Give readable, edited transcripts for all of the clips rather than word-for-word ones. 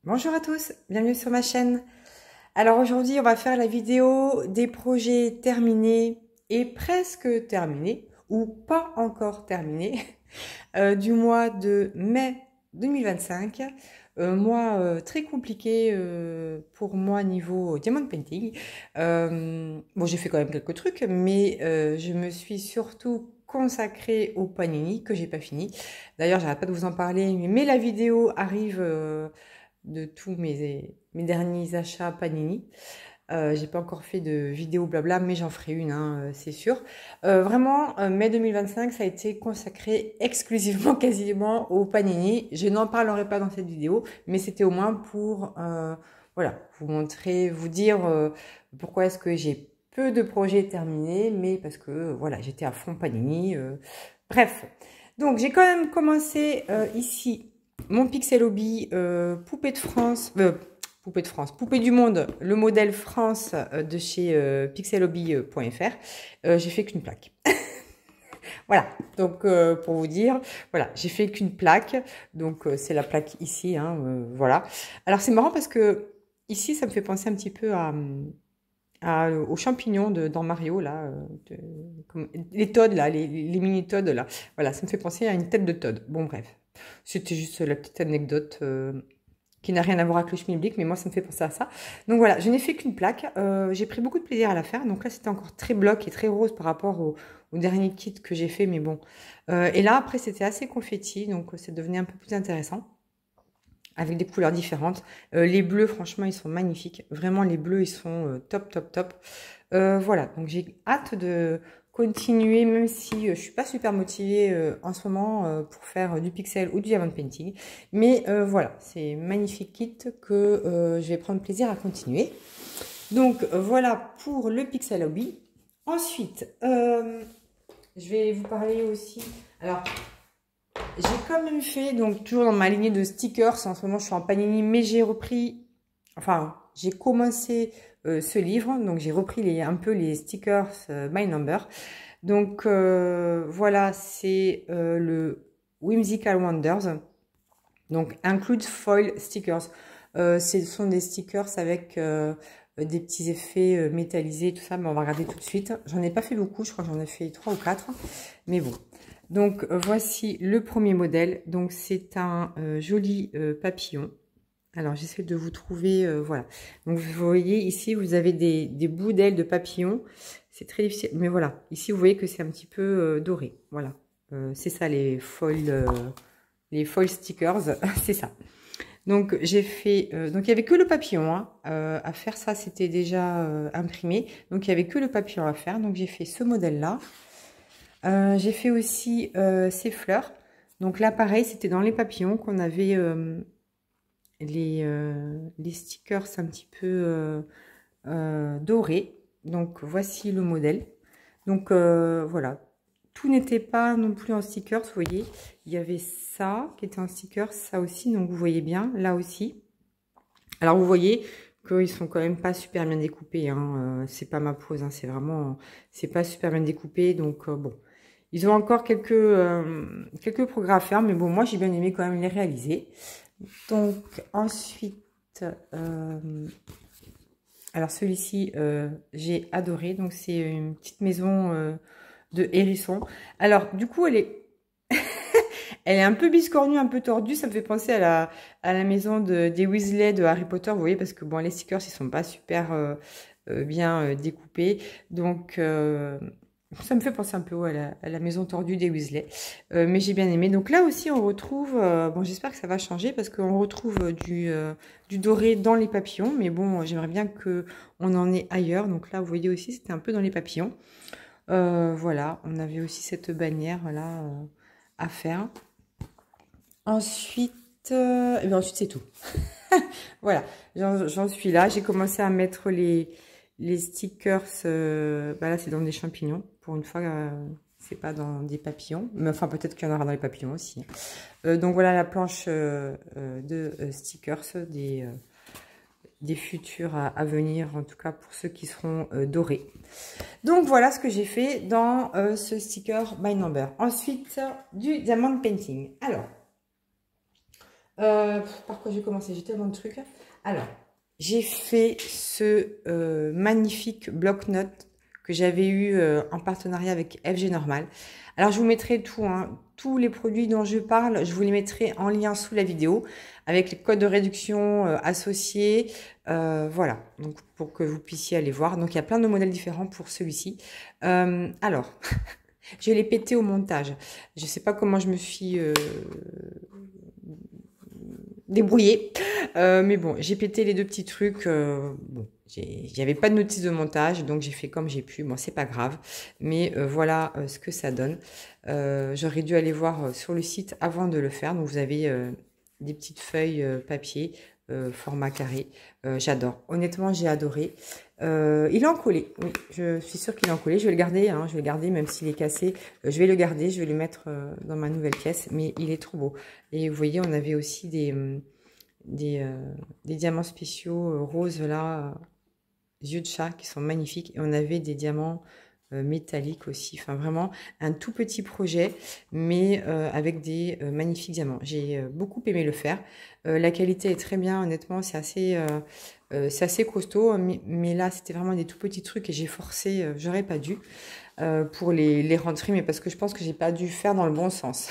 Bonjour à tous, bienvenue sur ma chaîne. Alors aujourd'hui, on va faire la vidéo des projets terminés et presque terminés, ou pas encore terminés, du mois de mai 2025. Mois très compliqué pour moi niveau diamond painting. Bon, j'ai fait quand même quelques trucs, mais je me suis surtout consacrée au panini que j'ai pas fini. D'ailleurs, j'arrête pas de vous en parler, mais la vidéo arrive de tous mes derniers achats Panini. J'ai pas encore fait de vidéo blabla, mais j'en ferai une, hein, c'est sûr. Vraiment, mai 2025, ça a été consacré exclusivement, quasiment au Panini. Je n'en parlerai pas dans cette vidéo, mais c'était au moins pour, voilà, vous montrer, vous dire pourquoi est-ce que j'ai peu de projets terminés, mais parce que, voilà, j'étais à fond Panini. Bref, donc j'ai quand même commencé ici mon Pixel Hobby Poupée du Monde, le modèle France de chez pixelhobby.fr. J'ai fait qu'une plaque. Voilà, donc pour vous dire, voilà, j'ai fait qu'une plaque. Donc c'est la plaque ici, hein, voilà. Alors c'est marrant parce que ici, ça me fait penser un petit peu aux champignons dans Mario, là, les Toads, là, les mini Toads, là. Voilà, ça me fait penser à une tête de Toad. Bon, bref, c'était juste la petite anecdote qui n'a rien à voir avec le schmilblick, mais moi, ça me fait penser à ça. Donc voilà, je n'ai fait qu'une plaque. J'ai pris beaucoup de plaisir à la faire. Donc là, c'était encore très bloc et très rose par rapport au dernier kit que j'ai fait, mais bon. Et là, après, c'était assez confetti, donc ça devenait un peu plus intéressant, avec des couleurs différentes. Les bleus, franchement, ils sont magnifiques. Vraiment, les bleus, ils sont top, top, top. Voilà, donc j'ai hâte de continuer, même si je suis pas super motivée en ce moment pour faire du pixel ou du diamond painting. Mais voilà, c'est magnifique kit que je vais prendre plaisir à continuer. Donc voilà pour le pixel hobby. Ensuite, je vais vous parler aussi. Alors, j'ai quand même fait, donc toujours dans ma lignée de stickers, en ce moment je suis en Panini, mais j'ai repris, enfin j'ai commencé ce livre, donc j'ai repris un peu les stickers My Number. Donc voilà, c'est le Whimsical Wonders, donc include foil stickers. Ce sont des stickers avec des petits effets métallisés, tout ça, mais on va regarder tout de suite. J'en ai pas fait beaucoup, je crois que j'en ai fait 3 ou 4, mais bon. Donc voici le premier modèle. Donc c'est un joli papillon. Alors j'essaie de vous trouver, voilà. Donc vous voyez ici, vous avez des bouts d'ailes de papillon. C'est très difficile, mais voilà. Ici vous voyez que c'est un petit peu doré. Voilà, c'est ça les foil stickers, c'est ça. Donc j'ai fait, donc il y avait que le papillon hein, à faire. Ça c'était déjà imprimé. Donc il y avait que le papillon à faire. Donc j'ai fait ce modèle là. J'ai fait aussi ces fleurs. Donc là, pareil, c'était dans les papillons qu'on avait les stickers un petit peu dorés. Donc voici le modèle. Donc voilà, tout n'était pas non plus en stickers, vous voyez. Il y avait ça qui était en stickers, ça aussi, donc vous voyez bien, là aussi. Alors vous voyez qu'ils sont quand même pas super bien découpés, hein. C'est pas ma pose, hein. C'est vraiment, c'est pas super bien découpé, donc bon. Ils ont encore quelques progrès à faire, mais bon, moi, j'ai bien aimé quand même les réaliser. Donc, ensuite, alors celui-ci, j'ai adoré. Donc, c'est une petite maison de hérisson. Alors, du coup, elle est un peu biscornue, un peu tordue. Ça me fait penser à la maison des Weasley de Harry Potter, vous voyez, parce que bon, les stickers, ils sont pas super bien découpés. Donc, ça me fait penser un peu ouais, à la maison tordue des Weasley. Mais j'ai bien aimé. Donc là aussi, on retrouve... bon, j'espère que ça va changer parce qu'on retrouve du doré dans les papillons. Mais bon, j'aimerais bien qu'on en ait ailleurs. Donc là, vous voyez aussi, c'était un peu dans les papillons. Voilà, on avait aussi cette bannière là à faire. Ensuite, et bien ensuite c'est tout. Voilà, j'en suis là. J'ai commencé à mettre les stickers. Bah là, c'est dans des champignons. Pour une fois, c'est pas dans des papillons. Mais enfin, peut-être qu'il y en aura dans les papillons aussi. Donc voilà la planche de stickers des futurs à venir, en tout cas pour ceux qui seront dorés. Donc voilà ce que j'ai fait dans ce sticker by number. Ensuite, du diamond painting. Alors, Par quoi j'ai commencé? J'ai tellement de trucs. Alors, j'ai fait ce magnifique bloc-notes que j'avais eu en partenariat avec FG Normal. Alors, je vous mettrai tout, hein, tous les produits dont je parle, je vous les mettrai en lien sous la vidéo avec les codes de réduction associés. Voilà, donc pour que vous puissiez aller voir. Donc, il y a plein de modèles différents pour celui-ci. Alors, je l'ai pété au montage. Je ne sais pas comment je me suis débrouillée. Mais bon, j'ai pété les deux petits trucs. Bon, j'avais pas de notice de montage, donc j'ai fait comme j'ai pu. Bon, c'est pas grave. Mais voilà ce que ça donne. J'aurais dû aller voir sur le site avant de le faire. Donc vous avez des petites feuilles papier, format carré. J'adore. Honnêtement, j'ai adoré. Il est en collé. Oui, je suis sûre qu'il est en collé. Je vais le garder, hein, je vais le garder même s'il est cassé. Je vais le garder, je vais le mettre dans ma nouvelle pièce. Mais il est trop beau. Et vous voyez, on avait aussi des diamants spéciaux roses là, yeux de chat qui sont magnifiques. Et on avait des diamants métalliques aussi. Enfin, vraiment un tout petit projet, mais avec des magnifiques diamants. J'ai beaucoup aimé le faire. La qualité est très bien, honnêtement, c'est assez costaud. Mais là, c'était vraiment des tout petits trucs et j'ai forcé, j'aurais pas dû. Pour les rentrer, mais parce que je pense que j'ai pas dû faire dans le bon sens.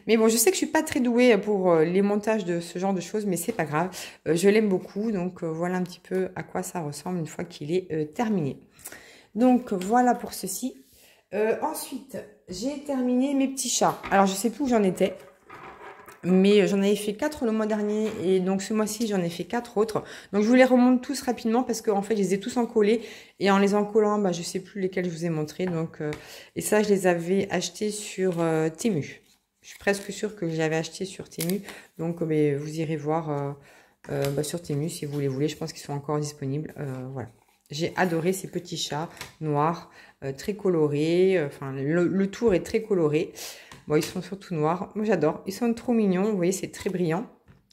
Mais bon, je sais que je suis pas très douée pour les montages de ce genre de choses, mais c'est pas grave. Je l'aime beaucoup, donc voilà un petit peu à quoi ça ressemble une fois qu'il est terminé. Donc voilà pour ceci. Ensuite, j'ai terminé mes petits chats. Alors je sais plus où j'en étais. Mais j'en avais fait 4 le mois dernier et donc ce mois-ci j'en ai fait 4 autres. Donc je vous les remonte tous rapidement parce qu'en fait je les ai tous encollés et en les encollant, bah, je sais plus lesquels je vous ai montré. Donc, et ça je les avais achetés sur Temu. Je suis presque sûre que je les avais achetés sur Temu. Donc mais vous irez voir bah, sur Temu si vous les voulez. Je pense qu'ils sont encore disponibles. Voilà. J'ai adoré ces petits chats noirs, très colorés. Enfin le tour est très coloré. Bon, ils sont surtout noirs. Moi, j'adore. Ils sont trop mignons. Vous voyez, c'est très brillant.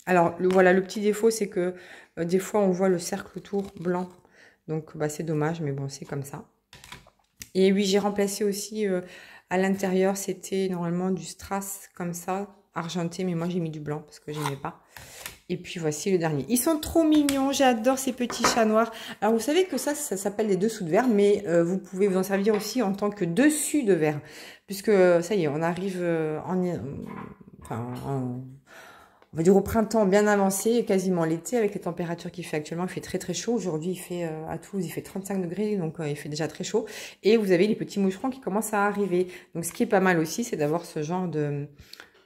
Alors, voilà, le petit défaut, c'est que des fois, on voit le cercle autour blanc. Donc, bah, c'est dommage, mais bon, c'est comme ça. Et oui, j'ai remplacé aussi à l'intérieur, c'était normalement du strass comme ça, argenté. Mais moi, j'ai mis du blanc parce que je n'aimais pas. Et puis, voici le dernier. Ils sont trop mignons. J'adore ces petits chats noirs. Alors, vous savez que ça s'appelle des dessous de verre. Mais vous pouvez vous en servir aussi en tant que dessus de verre. Puisque, ça y est, on arrive on va dire au printemps bien avancé, quasiment l'été, avec les températures qu'il fait actuellement. Il fait très très chaud. Aujourd'hui, il fait à Toulouse, il fait 35 degrés, donc il fait déjà très chaud. Et vous avez les petits moucherons qui commencent à arriver. Donc, ce qui est pas mal aussi, c'est d'avoir ce genre de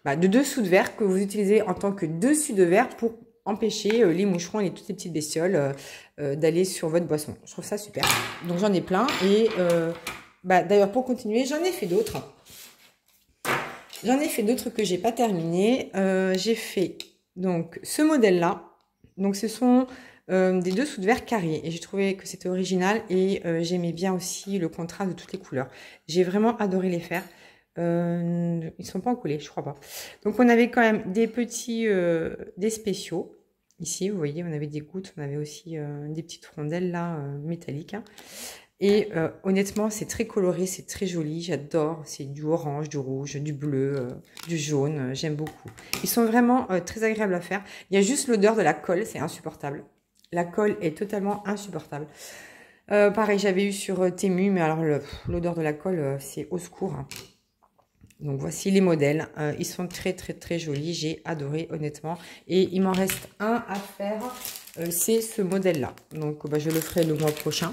dessous de verre que vous utilisez en tant que dessus de verre pour empêcher les moucherons et toutes les petites bestioles d'aller sur votre boisson. Je trouve ça super. Donc, j'en ai plein. Et d'ailleurs, pour continuer, j'en ai fait d'autres. J'en ai fait d'autres que j'ai pas terminé. J'ai fait donc ce modèle-là. Donc ce sont des dessous de verre carriés. Et j'ai trouvé que c'était original et j'aimais bien aussi le contraste de toutes les couleurs. J'ai vraiment adoré les faire. Ils sont pas encollés, je crois pas. Donc on avait quand même des petits, des spéciaux. Ici, vous voyez, on avait des gouttes, on avait aussi des petites rondelles là, métalliques. Hein. Et honnêtement, c'est très coloré, c'est très joli, j'adore. C'est du orange, du rouge, du bleu, du jaune, j'aime beaucoup. Ils sont vraiment très agréables à faire. Il y a juste l'odeur de la colle, c'est insupportable. La colle est totalement insupportable. Pareil, j'avais eu sur Temu, mais alors l'odeur de la colle, c'est au secours. Hein. Donc voici les modèles. Ils sont très très très jolis, j'ai adoré honnêtement. Et il m'en reste un à faire, c'est ce modèle-là. Donc je le ferai le mois prochain.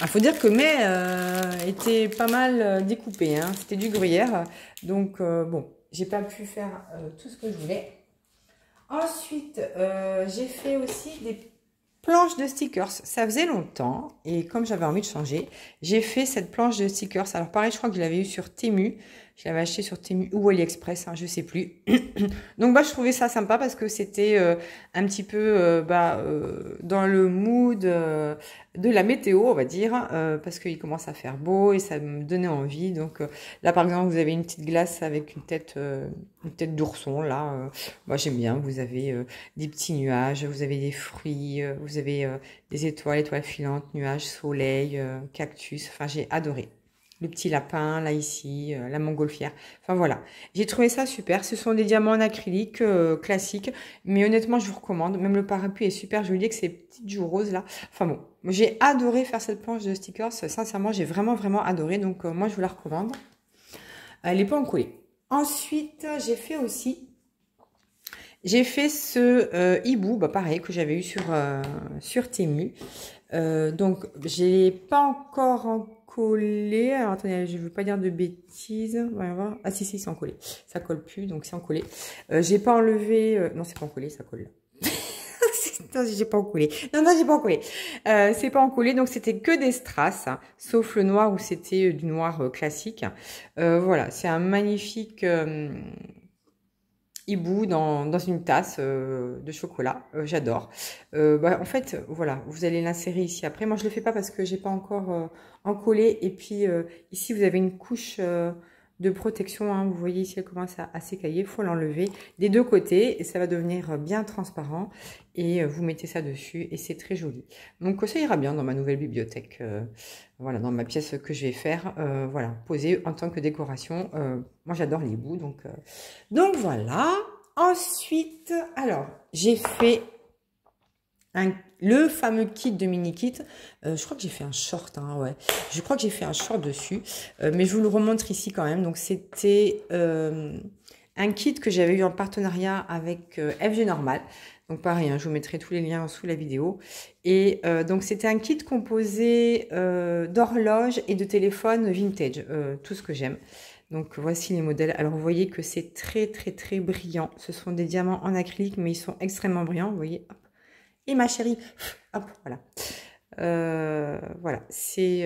Faut dire que mai était pas mal découpé, hein. C'était du gruyère, donc bon, j'ai pas pu faire tout ce que je voulais. Ensuite, j'ai fait aussi des planches de stickers. Ça faisait longtemps et comme j'avais envie de changer, j'ai fait cette planche de stickers. Alors pareil, je crois que je l'avais eu sur Temu. Je l'avais acheté sur Temu ou AliExpress, hein, je sais plus. Donc je trouvais ça sympa parce que c'était un petit peu dans le mood de la météo, on va dire, parce qu'il commence à faire beau et ça me donnait envie. Donc là, par exemple, vous avez une petite glace avec une tête d'ourson. Là, moi j'aime bien. Vous avez des petits nuages, vous avez des fruits, vous avez des étoiles filantes, nuages, soleil, cactus. Enfin, j'ai adoré. le petit lapin, là, ici, la montgolfière. Enfin, voilà. J'ai trouvé ça super. Ce sont des diamants en acrylique classiques. Mais honnêtement, je vous recommande. Même le parapluie est super joli avec ces petites joues roses, là. Enfin, bon. J'ai adoré faire cette planche de stickers. Sincèrement, j'ai vraiment, vraiment adoré. Donc, moi, je vous la recommande. Elle n'est pas encollée. Ensuite, j'ai fait aussi... J'ai fait ce hibou, bah pareil, que j'avais eu sur Temu. Donc, je l'ai pas encore encollé. Alors, attendez, je ne veux pas dire de bêtises. On va voir. Ah, si, c'est encollé. Ça colle plus, donc c'est encollé. J'ai pas enlevé... non, c'est pas encollé, ça colle là. Non, j'ai pas encollé. Non, j'ai pas encollé. C'est pas encollé, donc c'était que des strass, hein, sauf le noir où c'était du noir classique. Voilà, c'est un magnifique... hibou dans une tasse de chocolat. J'adore. En fait, voilà, vous allez l'insérer ici après. Moi, je le fais pas parce que j'ai pas encore encollé. Et puis, ici, vous avez une couche de protection. Hein. Vous voyez ici, elle commence à s'écailler. Il faut l'enlever des deux côtés et ça va devenir bien transparent. Et vous mettez ça dessus et c'est très joli. Donc, ça ira bien dans ma nouvelle bibliothèque. Voilà, dans ma pièce que je vais faire. Voilà, poser en tant que décoration. Moi, j'adore les hibous, donc voilà. Ensuite, alors, j'ai fait le fameux kit de mini kit. Je crois que j'ai fait un short, hein, ouais. Je crois que j'ai fait un short dessus. Mais je vous le remontre ici quand même. Donc, c'était un kit que j'avais eu en partenariat avec FG Normal. Donc, pareil, hein, je vous mettrai tous les liens sous la vidéo. Et donc, c'était un kit composé d'horloges et de téléphones vintage. Tout ce que j'aime. Donc, voici les modèles. Alors, vous voyez que c'est très, très, très brillant. Ce sont des diamants en acrylique, mais ils sont extrêmement brillants. Vous voyez, hop. Et ma chérie, hop, voilà. Voilà, il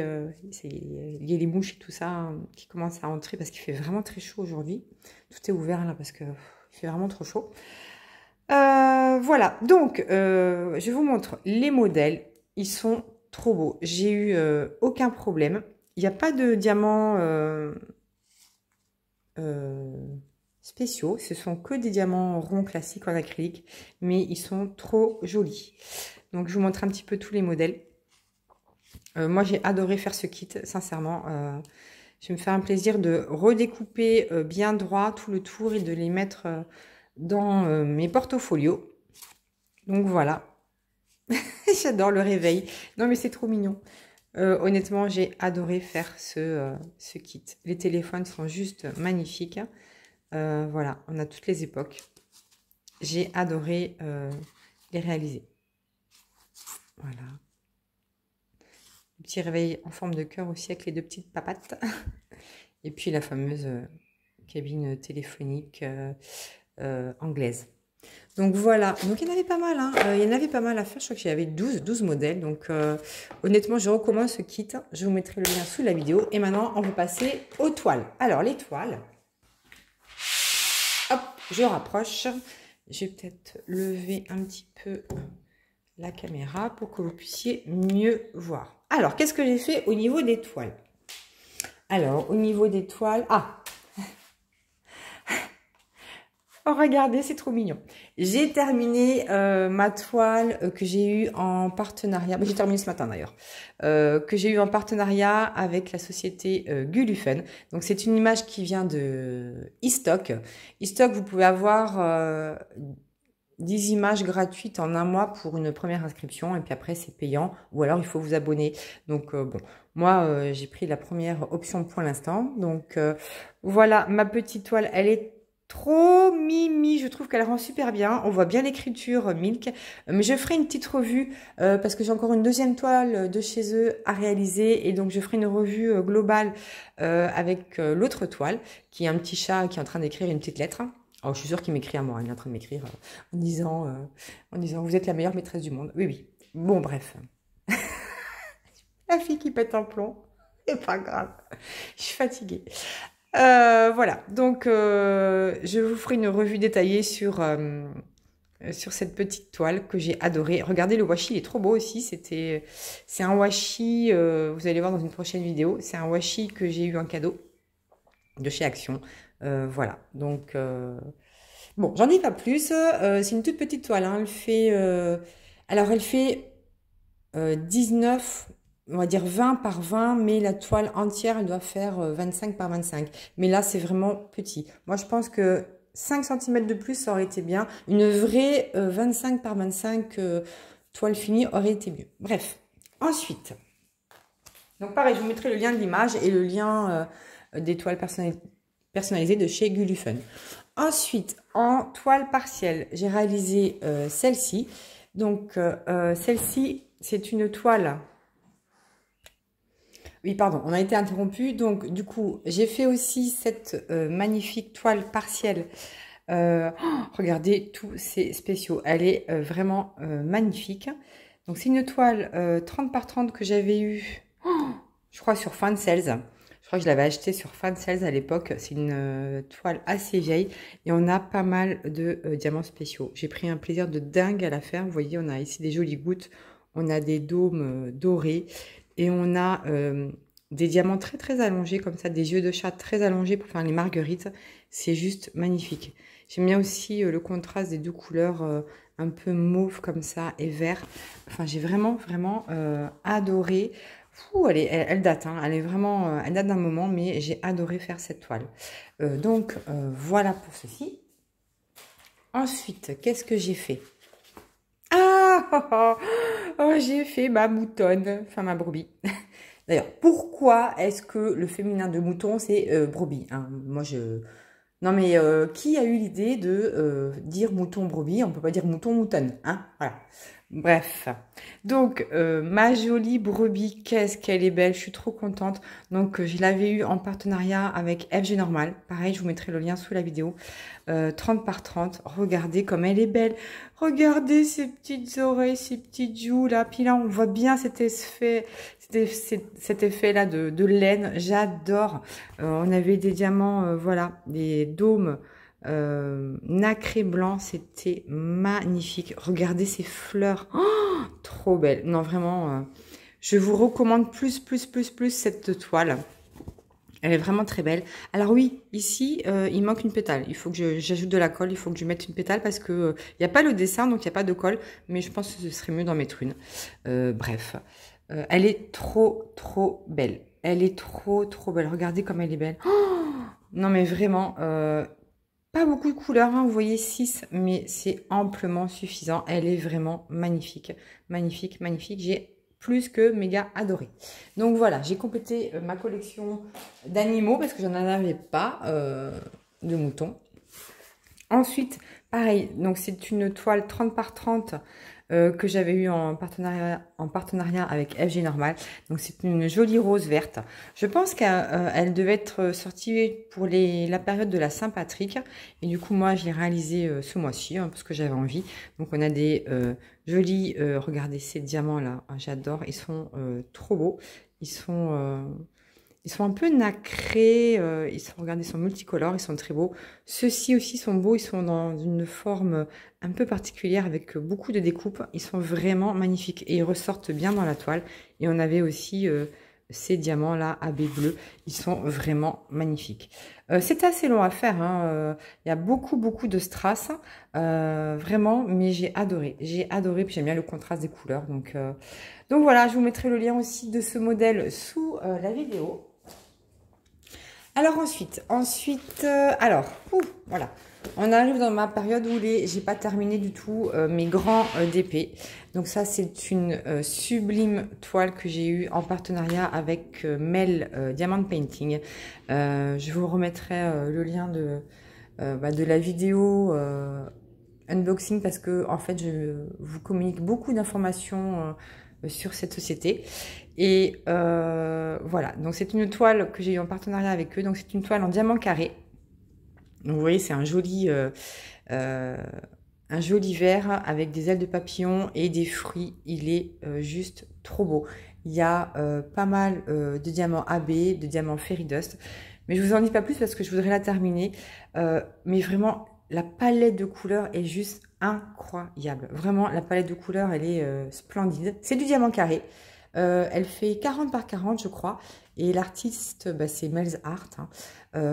y a les mouches et tout ça qui commencent à entrer parce qu'il fait vraiment très chaud aujourd'hui. Tout est ouvert là parce que il fait vraiment trop chaud. Voilà, donc, je vous montre les modèles. Ils sont trop beaux. J'ai eu aucun problème. Il n'y a pas de diamants... spéciaux, ce sont que des diamants ronds classiques en acrylique, mais ils sont trop jolis. Donc je vous montre un petit peu tous les modèles. Moi j'ai adoré faire ce kit, sincèrement. Je me fais un plaisir de redécouper bien droit tout le tour et de les mettre dans mes portfolios. Donc voilà. J'adore le réveil. Non mais c'est trop mignon. Honnêtement, j'ai adoré faire ce kit. Les téléphones sont juste magnifiques. Voilà, on a toutes les époques. J'ai adoré les réaliser. Voilà. Le petit réveil en forme de cœur aussi avec les deux petites papates. Et puis la fameuse cabine téléphonique anglaise. Donc voilà, donc il y en avait pas mal, hein. Il y en avait pas mal à faire, je crois qu'il y avait 12 modèles, donc honnêtement je recommande ce kit, je vous mettrai le lien sous la vidéo, et maintenant on va passer aux toiles. Alors les toiles, hop, je rapproche, je vais peut-être lever un petit peu la caméra pour que vous puissiez mieux voir. Alors qu'est-ce que j'ai fait au niveau des toiles? Alors au niveau des toiles, oh, regardez, c'est trop mignon. J'ai terminé ma toile que j'ai eue en partenariat, j'ai terminé ce matin d'ailleurs, que j'ai eu en partenariat avec la société Gulufen. Donc c'est une image qui vient de eStock. eStock, vous pouvez avoir 10 images gratuites en un mois pour une première inscription et puis après c'est payant ou alors il faut vous abonner. Donc bon, moi j'ai pris la première option pour l'instant. Donc voilà, ma petite toile, elle est trop mimi, je trouve qu'elle rend super bien. On voit bien l'écriture Milk, mais je ferai une petite revue parce que j'ai encore une deuxième toile de chez eux à réaliser et donc je ferai une revue globale avec l'autre toile qui est un petit chat qui est en train d'écrire une petite lettre. Alors, je suis sûre qu'il m'écrit à moi, il est en train de m'écrire en disant vous êtes la meilleure maîtresse du monde. Oui, oui. Bon, bref. La fille qui pète un plomb, c'est pas grave. Je suis fatiguée. Voilà, donc je vous ferai une revue détaillée sur cette petite toile que j'ai adorée. Regardez, le washi, il est trop beau aussi. C'est un washi, vous allez voir dans une prochaine vidéo, c'est un washi que j'ai eu en cadeau de chez Action. Voilà, donc bon, j'en dis pas plus. C'est une toute petite toile, hein. Elle fait, alors elle fait 19 on va dire 20 par 20, mais la toile entière, elle doit faire 25 par 25. Mais là, c'est vraiment petit. Moi, je pense que 5 cm de plus, ça aurait été bien. Une vraie 25 par 25 toile finie aurait été mieux. Bref, ensuite, donc pareil, je vous mettrai le lien de l'image et le lien des toiles personnalisées de chez Gulufun. Ensuite, en toile partielle, j'ai réalisé celle-ci. Donc, celle-ci, c'est une toile... Oui, pardon, on a été interrompu. Donc, du coup, j'ai fait aussi cette magnifique toile partielle. Regardez tous ces spéciaux. Elle est vraiment magnifique. Donc, c'est une toile 30 par 30 que j'avais eue, je crois, sur Fan Sales. Je crois que je l'avais acheté sur Fan Sales à l'époque. C'est une toile assez vieille. Et on a pas mal de diamants spéciaux. J'ai pris un plaisir de dingue à la faire. Vous voyez, on a ici des jolies gouttes. On a des dômes dorés. Et on a des diamants très très allongés, comme ça, des yeux de chat très allongés pour faire les marguerites. C'est juste magnifique. J'aime bien aussi le contraste des deux couleurs, un peu mauve comme ça et vert. Enfin, j'ai vraiment vraiment adoré. Ouh, elle date, hein, elle est vraiment, elle date d'un moment, mais j'ai adoré faire cette toile. Donc voilà pour ceci. Ensuite, qu'est-ce que j'ai fait? Ah, j'ai fait ma moutonne, enfin ma brebis. D'ailleurs, pourquoi est-ce que le féminin de mouton, c'est brebis, hein? Moi, Non, mais qui a eu l'idée de dire mouton-brebis? On peut pas dire mouton-moutonne, hein? Voilà. Bref. Donc, ma jolie brebis, qu'est-ce qu'elle est belle. Je suis trop contente. Donc, je l'avais eu en partenariat avec FG Normal. Pareil, je vous mettrai le lien sous la vidéo. 30 par 30. Regardez comme elle est belle. Regardez ses petites oreilles, ses petites joues là. Puis là, on voit bien cet effet-là de laine. J'adore. On avait des diamants, voilà, des dômes nacré blanc. C'était magnifique. Regardez ces fleurs. Oh, trop belle. Non, vraiment, je vous recommande plus cette toile. Elle est vraiment très belle. Alors oui, ici, il manque une pétale. Il faut que j'ajoute de la colle. Il faut que je mette une pétale parce que il n'y a pas le dessin, donc il n'y a pas de colle. Mais je pense que ce serait mieux d'en mettre une. Bref, elle est trop belle. Elle est trop belle. Regardez comme elle est belle. Oh, non mais vraiment, pas beaucoup de couleurs. Hein, vous voyez 6, mais c'est amplement suffisant. Elle est vraiment magnifique. Magnifique. J'ai plus que méga adoré. Donc voilà, j'ai complété ma collection d'animaux parce que j'en avais pas de moutons. Ensuite, pareil, donc c'est une toile 30 par 30 que j'avais eu en partenariat avec FG Normal. Donc c'est une jolie rose verte. Je pense qu'elle devait être sortie pour la période de la Saint-Patrick. Et du coup, moi, je l'ai réalisée ce mois-ci parce que j'avais envie. Donc on a des jolis, regardez ces diamants-là. J'adore, ils sont trop beaux. Ils sont un peu nacrés, regardez, ils sont multicolores, ils sont très beaux. Ceux-ci aussi sont beaux, ils sont dans une forme un peu particulière avec beaucoup de découpes. Ils sont vraiment magnifiques et ils ressortent bien dans la toile. Et on avait aussi ces diamants-là, AB bleu, ils sont vraiment magnifiques. C'est assez long à faire, hein. Il y a beaucoup de strass, vraiment, mais j'ai adoré, puis j'aime bien le contraste des couleurs. Donc voilà, je vous mettrai le lien aussi de ce modèle sous la vidéo. Alors ensuite, voilà, on arrive dans ma période où j'ai pas terminé du tout mes grands DP. Donc ça, c'est une sublime toile que j'ai eue en partenariat avec Mel Diamond Painting. Je vous remettrai le lien de la vidéo unboxing parce que en fait, je vous communique beaucoup d'informations sur cette société. Et voilà, donc c'est une toile que j'ai eu en partenariat avec eux. Donc c'est une toile en diamant carré. Donc vous voyez, c'est un joli vert avec des ailes de papillon et des fruits. Il est juste trop beau. Il y a pas mal de diamants AB, de diamants Fairy Dust. Mais je vous en dis pas plus parce que je voudrais la terminer. Mais vraiment, la palette de couleurs est juste incroyable. Vraiment, la palette de couleurs, elle est splendide. C'est du diamant carré. Elle fait 40 par 40, je crois. Et l'artiste, c'est Mel's Art. Hein.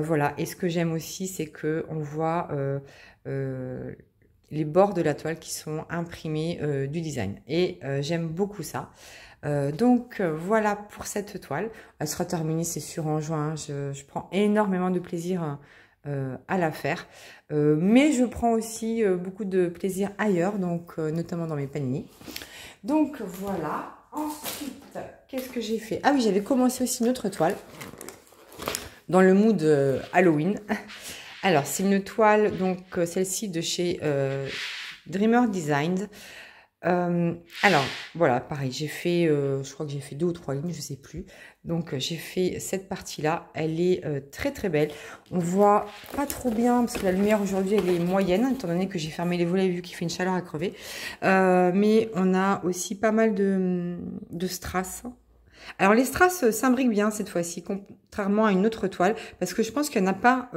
Voilà. Et ce que j'aime aussi, c'est que on voit les bords de la toile qui sont imprimés du design. Et j'aime beaucoup ça. Voilà pour cette toile. Elle sera terminée, c'est sûr, en juin. Je prends énormément de plaisir à la faire. Mais je prends aussi beaucoup de plaisir ailleurs, donc notamment dans mes paniers. Donc voilà. Ensuite, qu'est-ce que j'ai fait? Ah oui, j'avais commencé aussi une autre toile dans le mood Halloween. Alors, c'est une toile, donc celle-ci de chez Dreamer Designs. Alors, voilà, pareil, j'ai fait, je crois que j'ai fait 2 ou 3 lignes, je sais plus. Donc, j'ai fait cette partie-là. Elle est très, très belle. On voit pas trop bien, parce que la lumière aujourd'hui, elle est moyenne, étant donné que j'ai fermé les volets, vu qu'il fait une chaleur à crever. Mais on a aussi pas mal de strass. Alors, les strass s'imbriquent bien cette fois-ci, contrairement à une autre toile, parce que je pense qu'il n'y en a pas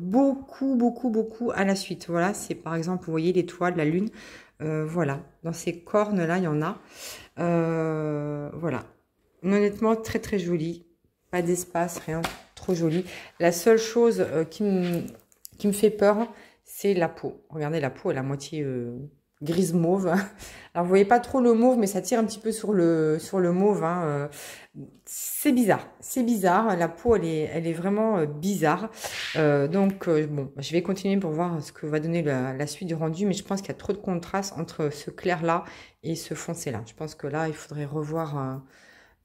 beaucoup à la suite. Voilà, c'est par exemple, vous voyez les toiles, la lune. Voilà, dans ces cornes-là, il y en a. Voilà. Honnêtement, très très joli. Pas d'espace, rien. Trop joli. La seule chose qui me fait peur, c'est la peau. Regardez, la peau, elle est à moitié grise mauve. Alors, vous voyez pas trop le mauve, mais ça tire un petit peu sur le mauve. Hein. C'est bizarre. C'est bizarre. La peau, elle est vraiment bizarre. Bon, je vais continuer pour voir ce que va donner la suite du rendu, mais je pense qu'il y a trop de contraste entre ce clair-là et ce foncé-là. Je pense que là, il faudrait revoir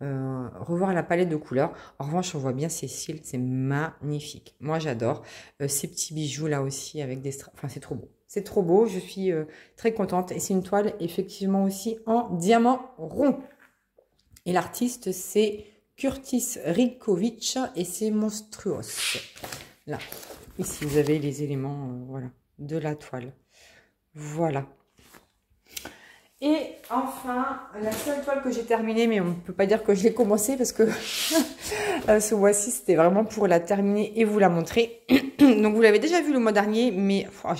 la palette de couleurs. En revanche, on voit bien ces cils, c'est magnifique. Moi, j'adore ces petits bijoux là aussi avec des strass. Enfin, c'est trop beau. C'est trop beau. Je suis très contente. Et c'est une toile effectivement aussi en diamant rond. Et l'artiste, c'est Curtis Rikovic et c'est Monstruos. Là, ici, vous avez les éléments voilà, de la toile. Voilà. Et enfin, la seule toile que j'ai terminée, mais on ne peut pas dire que je l'ai commencée parce que ce mois-ci, c'était vraiment pour la terminer et vous la montrer. Donc, vous l'avez déjà vu le mois dernier, mais oh,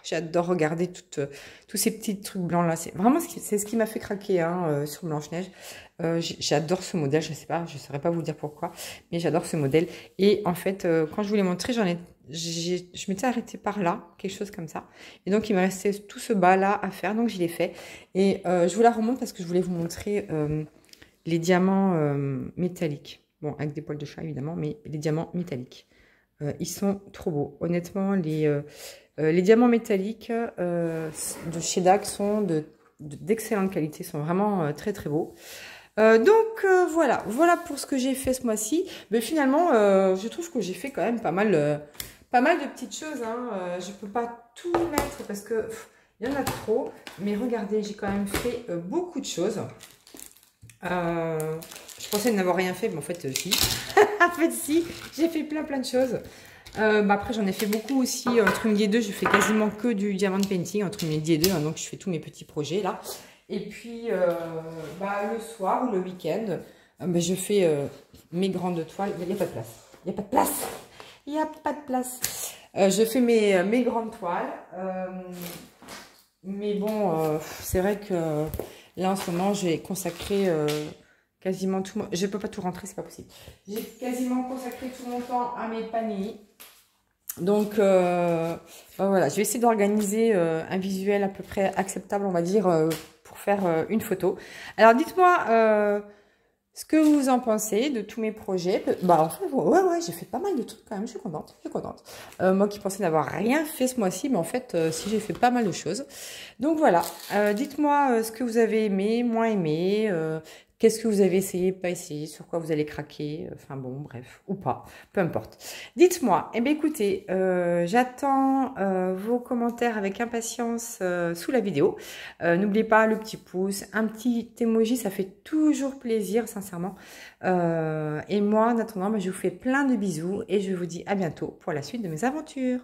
j'adore regarder tous ces petits trucs blancs-là. C'est vraiment ce qui m'a fait craquer hein, sur Blanche-Neige. J'adore ce modèle, je sais pas, je saurais pas vous dire pourquoi, mais j'adore ce modèle. Et en fait, quand je vous l'ai montré, je m'étais arrêtée par là, quelque chose comme ça. Et donc, il me restait tout ce bas-là à faire, donc je l'ai fait. Et je vous la remonte parce que je voulais vous montrer les diamants métalliques. Bon, avec des poils de chat, évidemment, mais les diamants métalliques. Ils sont trop beaux. Honnêtement, les diamants métalliques de chez DAC sont d'excellente qualité, sont vraiment très, très beaux. Voilà pour ce que j'ai fait ce mois-ci. Mais finalement, je trouve que j'ai fait quand même pas mal de petites choses. Hein. Je peux pas tout mettre parce que il y en a trop. Mais regardez, j'ai quand même fait beaucoup de choses. Je pensais n'avoir rien fait, mais en fait, si. En fait, si, j'ai fait plein de choses. Après, j'en ai fait beaucoup aussi. Entre midi et deux, je fais quasiment que du diamond painting. Entre midi et deux, hein, donc je fais tous mes petits projets là. Et puis, le soir ou le week-end, je fais mes grandes toiles. Il n'y a pas de place. Il n'y a pas de place. Il n'y a pas de place. Je fais mes grandes toiles. Mais bon, c'est vrai que là, en ce moment, j'ai consacré quasiment tout. Je ne peux pas tout rentrer, c'est pas possible. J'ai quasiment consacré tout mon temps à mes paniers. Donc, voilà, je vais essayer d'organiser un visuel à peu près acceptable, on va dire, pour faire une photo. Alors, dites-moi ce que vous en pensez de tous mes projets. En fait, ouais, j'ai fait pas mal de trucs quand même, je suis contente. Moi qui pensais n'avoir rien fait ce mois-ci, mais en fait, si j'ai fait pas mal de choses. Donc, voilà, dites-moi ce que vous avez aimé, moins aimé, qu'est-ce que vous avez essayé, pas essayé, sur quoi vous allez craquer, enfin bon, bref, ou pas, peu importe. Dites-moi, eh bien écoutez, j'attends vos commentaires avec impatience sous la vidéo. N'oubliez pas le petit pouce, un petit emoji, ça fait toujours plaisir, sincèrement. Et moi, en attendant, je vous fais plein de bisous et je vous dis à bientôt pour la suite de mes aventures.